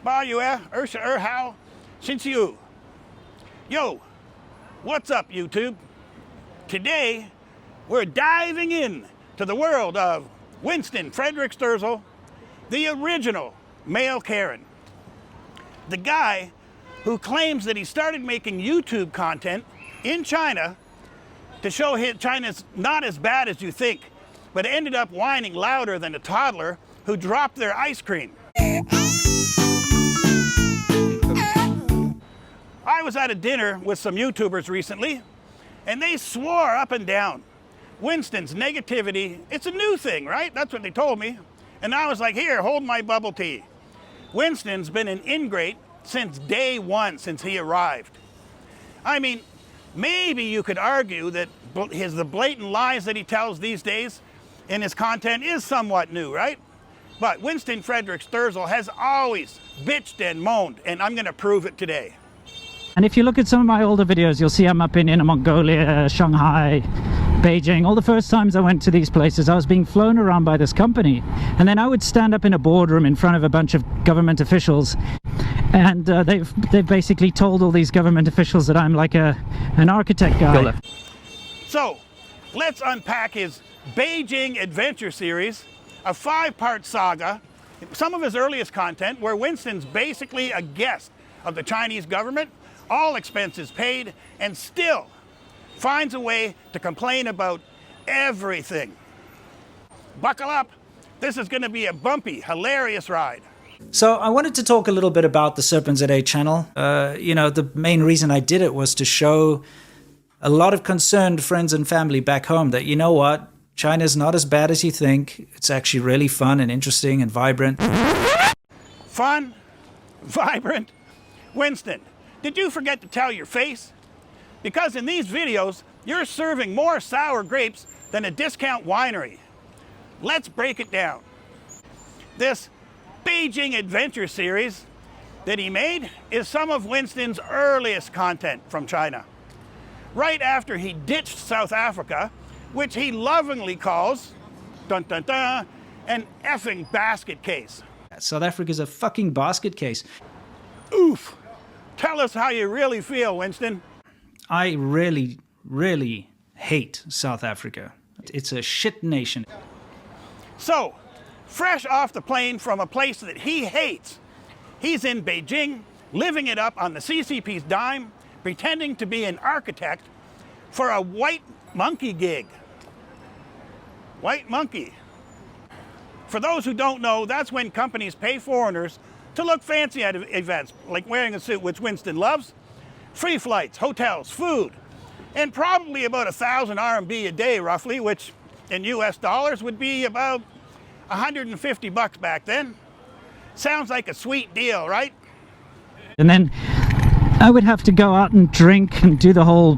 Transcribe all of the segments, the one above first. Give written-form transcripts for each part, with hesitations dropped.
Ba Yue, Ursha Hao, Shinxiu. Yo, what's up, YouTube? Today, we're diving in to the world of Winston Frederick Sturzel, the original male Karen. The guy who claims that he started making YouTube content in China to show China's not as bad as you think, but ended up whining louder than a toddler who dropped their ice cream. I was at a dinner with some YouTubers recently, and they swore up and down. Winston's negativity, it's a new thing, right? That's what they told me. And I was like, here, hold my bubble tea. Winston's been an ingrate since day one, since he arrived. I mean, maybe you could argue that the blatant lies that he tells these days in his content is somewhat new, right? But Winston Frederick Sturzel has always bitched and moaned, and I'm gonna prove it today. And if you look at some of my older videos, you'll see I'm up in Inner Mongolia, Shanghai, Beijing. All the first times I went to these places, I was being flown around by this company. And then I would stand up in a boardroom in front of a bunch of government officials. And they've basically told all these government officials that I'm like an architect guy. So, let's unpack his Beijing Adventure series, a 5-part saga, some of his earliest content where Winston's basically a guest of the Chinese government, all expenses paid, and still finds a way to complain about everything. Buckle up, this is going to be a bumpy, hilarious ride. So I wanted to talk a little bit about the Serpents at 8 channel. You know, the main reason I did it was to show a lot of concerned friends and family back home that, you know what, China's not as bad as you think. It's actually really fun and interesting and vibrant. Fun? Vibrant? Winston, did you forget to tell your face? Because in these videos, you're serving more sour grapes than a discount winery. Let's break it down. This Beijing Adventure series that he made is some of Winston's earliest content from China. Right after he ditched South Africa, which he lovingly calls, dun dun dun, an effing basket case. South Africa's a fucking basket case. Oof. Tell us how you really feel, Winston. I really, really hate South Africa. It's a shit nation. So, fresh off the plane from a place that he hates, he's in Beijing, living it up on the CCP's dime, pretending to be an architect for a white monkey gig. White monkey. For those who don't know, that's when companies pay foreigners to look fancy at events, like wearing a suit, which Winston loves, free flights, hotels, food, and probably about 1,000 RMB a day, roughly, which in US dollars would be about 150 bucks back then. Sounds like a sweet deal, right? And then I would have to go out and drink and do the whole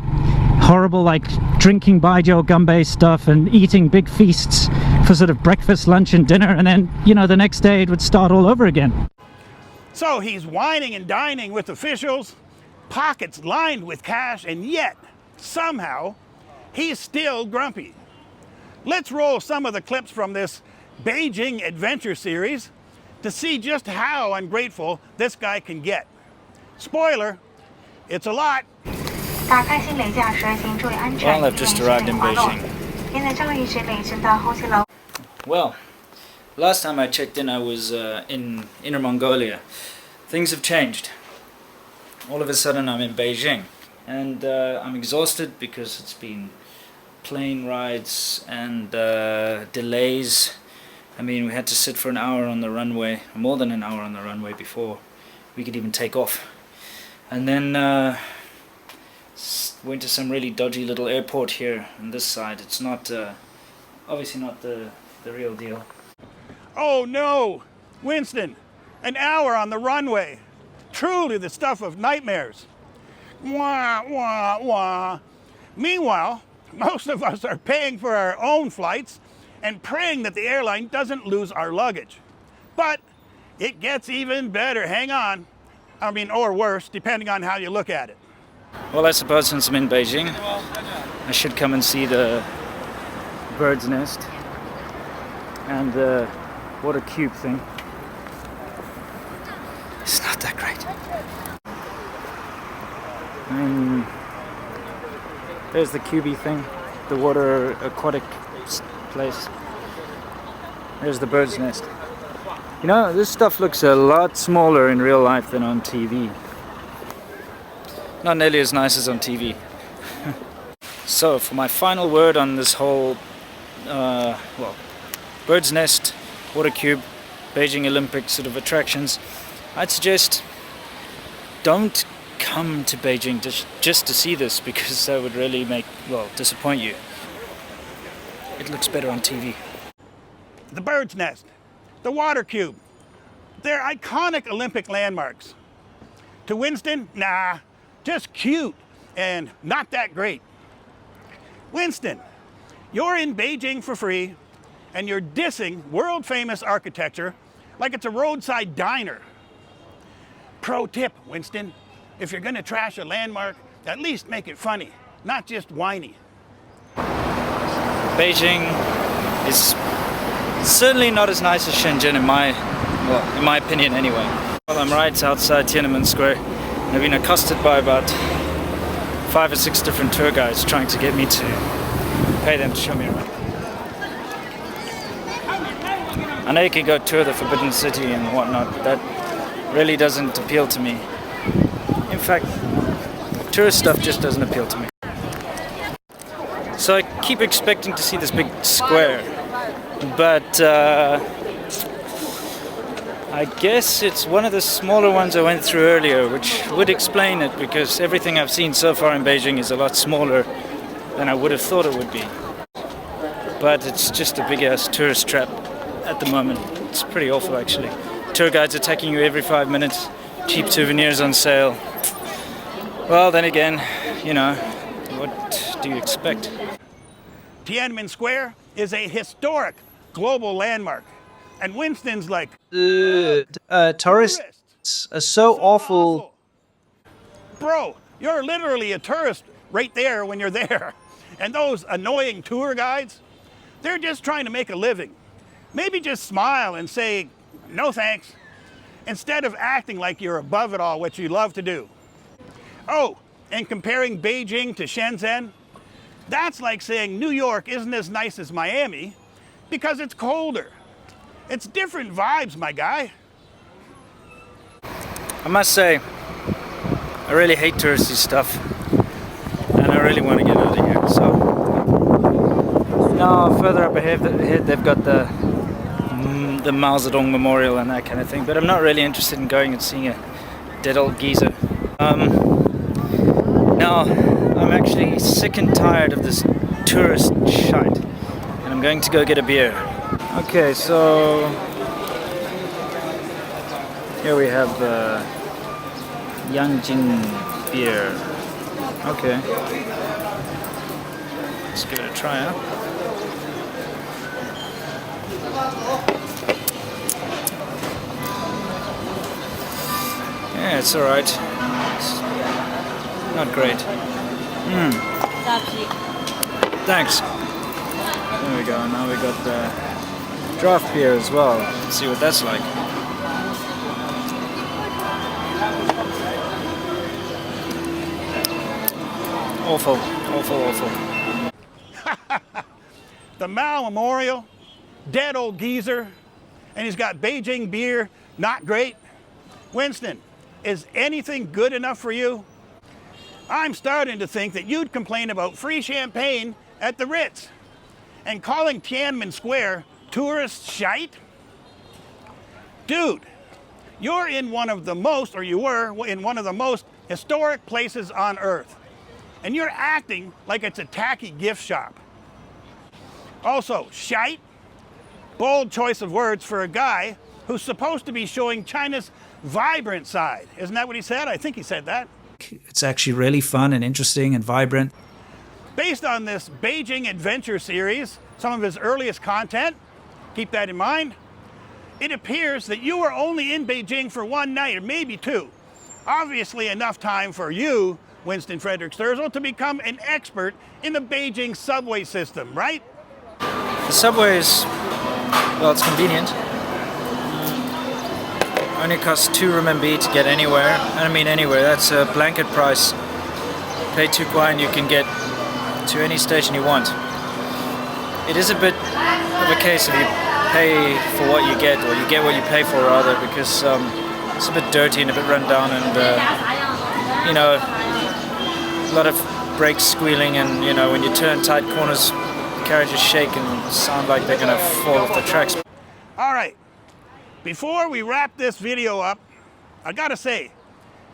horrible, like, drinking Baijiu Gumbe stuff and eating big feasts for sort of breakfast, lunch, and dinner. And then, you know, the next day it would start all over again. So he's whining and dining with officials, pockets lined with cash, and yet, somehow, he's still grumpy. Let's roll some of the clips from this Beijing Adventure series to see just how ungrateful this guy can get. Spoiler, it's a lot. Well, I've just arrived in Beijing. Well, last time I checked in, I was in Inner Mongolia. Things have changed. All of a sudden I'm in Beijing. And I'm exhausted because it's been plane rides and delays. I mean, we had to sit for an hour on the runway, more than an hour on the runway before we could even take off. And then went to some really dodgy little airport here on this side. It's not, obviously not the real deal. Oh no, Winston, an hour on the runway. Truly the stuff of nightmares. Wah, wah, wah. Meanwhile, most of us are paying for our own flights and praying that the airline doesn't lose our luggage. But it gets even better, hang on. I mean, or worse, depending on how you look at it. Well, I suppose since I'm in Beijing, I should come and see the bird's nest and the water cube thing. It's not that great. There's the QB thing, the water aquatic place. There's the bird's nest. You know, this stuff looks a lot smaller in real life than on TV. Not nearly as nice as on TV. So, for my final word on this whole, bird's nest, water cube, Beijing Olympic sort of attractions, I'd suggest don't come to Beijing just to see this, because that would really disappoint you. It looks better on TV. The bird's nest, the water cube, they're iconic Olympic landmarks. To Winston, nah, just cute and not that great. Winston, you're in Beijing for free and you're dissing world famous architecture like it's a roadside diner. Pro tip, Winston, if you're gonna trash a landmark, at least make it funny, not just whiny. Beijing is certainly not as nice as Shenzhen in my opinion anyway. Well, I'm right outside Tiananmen Square. I've been accosted by about 5 or 6 different tour guides trying to get me to pay them to show me around. I know you can go tour the Forbidden City and whatnot, but that really doesn't appeal to me. In fact, tourist stuff just doesn't appeal to me. So I keep expecting to see this big square, but I guess it's one of the smaller ones I went through earlier, which would explain it, because everything I've seen so far in Beijing is a lot smaller than I would have thought it would be. But it's just a big-ass tourist trap at the moment. It's pretty awful, actually. Tour guides attacking you every 5 minutes, cheap souvenirs on sale. Well, then again, you know, what do you expect? Tiananmen Square is a historic global landmark. And Winston's like, tourists are so awful. Bro, you're literally a tourist right there when you're there. And those annoying tour guides, they're just trying to make a living. Maybe just smile and say, no thanks, instead of acting like you're above it all, which you love to do. Oh, and comparing Beijing to Shenzhen, that's like saying New York isn't as nice as Miami because it's colder. It's different vibes, my guy. I must say, I really hate touristy stuff, and I really want to get out of here. So now, further up ahead, they've got the Mao Zedong Memorial and that kind of thing. But I'm not really interested in going and seeing a dead old geezer. Now, I'm actually sick and tired of this tourist shite, and I'm going to go get a beer. Okay, so here we have Yanjing beer. Okay, let's give it a try, huh? Yeah, it's alright. It's not great. Thanks. There we go, now we got the draft beer as well. Let's see what that's like. Awful, awful, awful. The Mao Memorial, dead old geezer, and he's got Beijing beer, not great. Winston, is anything good enough for you? I'm starting to think that you'd complain about free champagne at the Ritz and calling Tiananmen Square tourist shite? Dude, you're in one of the most, or you were in one of the most historic places on Earth, and you're acting like it's a tacky gift shop. Also, shite, bold choice of words for a guy who's supposed to be showing China's vibrant side. Isn't that what he said? I think he said that. It's actually really fun and interesting and vibrant. Based on this Beijing Adventure series, some of his earliest content, keep that in mind, it appears that you were only in Beijing for one night, or maybe two. Obviously enough time for you, Winston Frederick Sturzel, to become an expert in the Beijing subway system, right? The subway is, well, it's convenient. Only costs 2 RMB to get anywhere. I mean anywhere, that's a blanket price. Pay 2 Kwai and you can get to any station you want. It is a bit of a case of you pay for what you get, or you get what you pay for rather, because it's a bit dirty and a bit run down, and you know, a lot of brakes squealing, and you know, when you turn tight corners, carriages shake and sound like they're gonna fall off the tracks. All right, before we wrap this video up, I gotta say,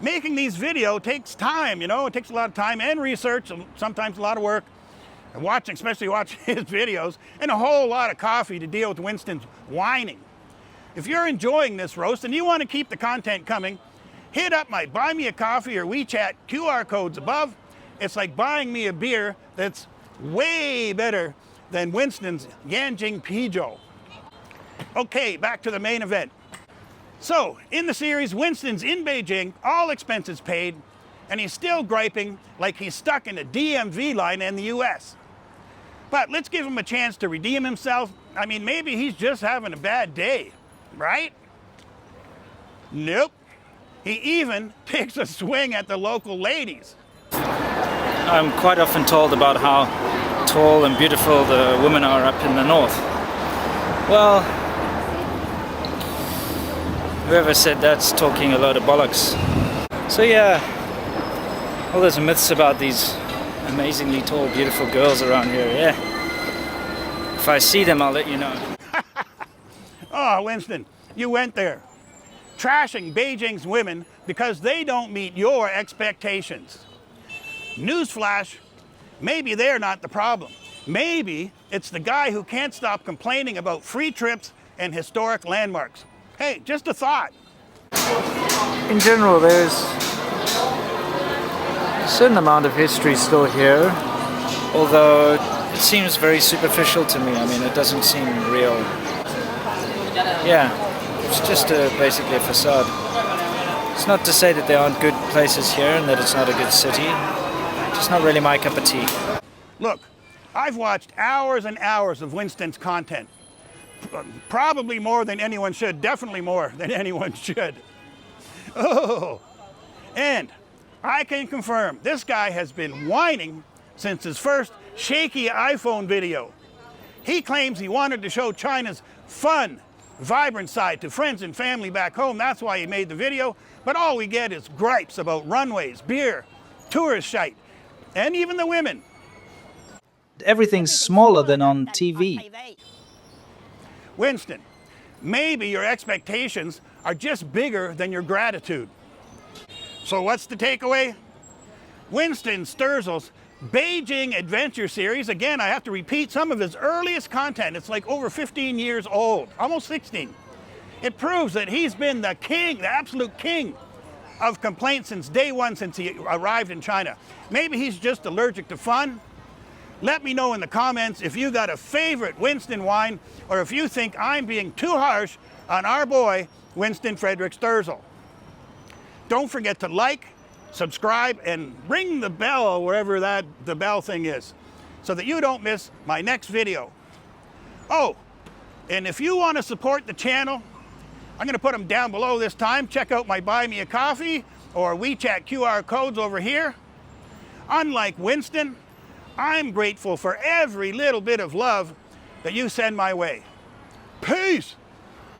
making these videos takes time, you know, it takes a lot of time and research, and sometimes a lot of work, and especially watching his videos, and a whole lot of coffee to deal with Winston's whining. If you're enjoying this roast and you want to keep the content coming, hit up my Buy Me a Coffee or WeChat QR codes above. It's like buying me a beer that's way better than Winston's Yanjing Pijiu. Okay, back to the main event. So, in the series, Winston's in Beijing, all expenses paid, and he's still griping like he's stuck in a DMV line in the US. But let's give him a chance to redeem himself. I mean, maybe he's just having a bad day, right? Nope. He even takes a swing at the local ladies. I'm quite often told about how tall and beautiful the women are up in the north. Well, whoever said that's talking a load of bollocks. So yeah, all those myths about these amazingly tall, beautiful girls around here, yeah. If I see them, I'll let you know. Oh, Winston, you went there. Trashing Beijing's women because they don't meet your expectations. Newsflash, maybe they're not the problem. Maybe it's the guy who can't stop complaining about free trips and historic landmarks. Hey, just a thought. In general, there's a certain amount of history still here, although it seems very superficial to me. I mean, it doesn't seem real. Yeah, it's just basically a facade. It's not to say that there aren't good places here and that it's not a good city. Just not really my cup of tea. Look, I've watched hours and hours of Winston's content. Probably more than anyone should, definitely more than anyone should. Oh, and I can confirm this guy has been whining since his first shaky iPhone video. He claims he wanted to show China's fun, vibrant side to friends and family back home. That's why he made the video. But all we get is gripes about runways, beer, tourist shite, and even the women. Everything's smaller than on TV. Winston, maybe your expectations are just bigger than your gratitude. So what's the takeaway? Winston Sterzel's Beijing Adventure Series, again, I have to repeat some of his earliest content. It's like over 15 years old, almost 16. It proves that he's been the king, the absolute king of complaints since day one, since he arrived in China. Maybe he's just allergic to fun. Let me know in the comments if you got a favorite Winston whine, or if you think I'm being too harsh on our boy, Winston Frederick Sterzel. Don't forget to like, subscribe, and ring the bell wherever the bell thing is, so that you don't miss my next video. Oh, and if you want to support the channel, I'm going to put them down below this time. Check out my Buy Me a Coffee or WeChat QR codes over here. Unlike Winston, I'm grateful for every little bit of love that you send my way. Peace!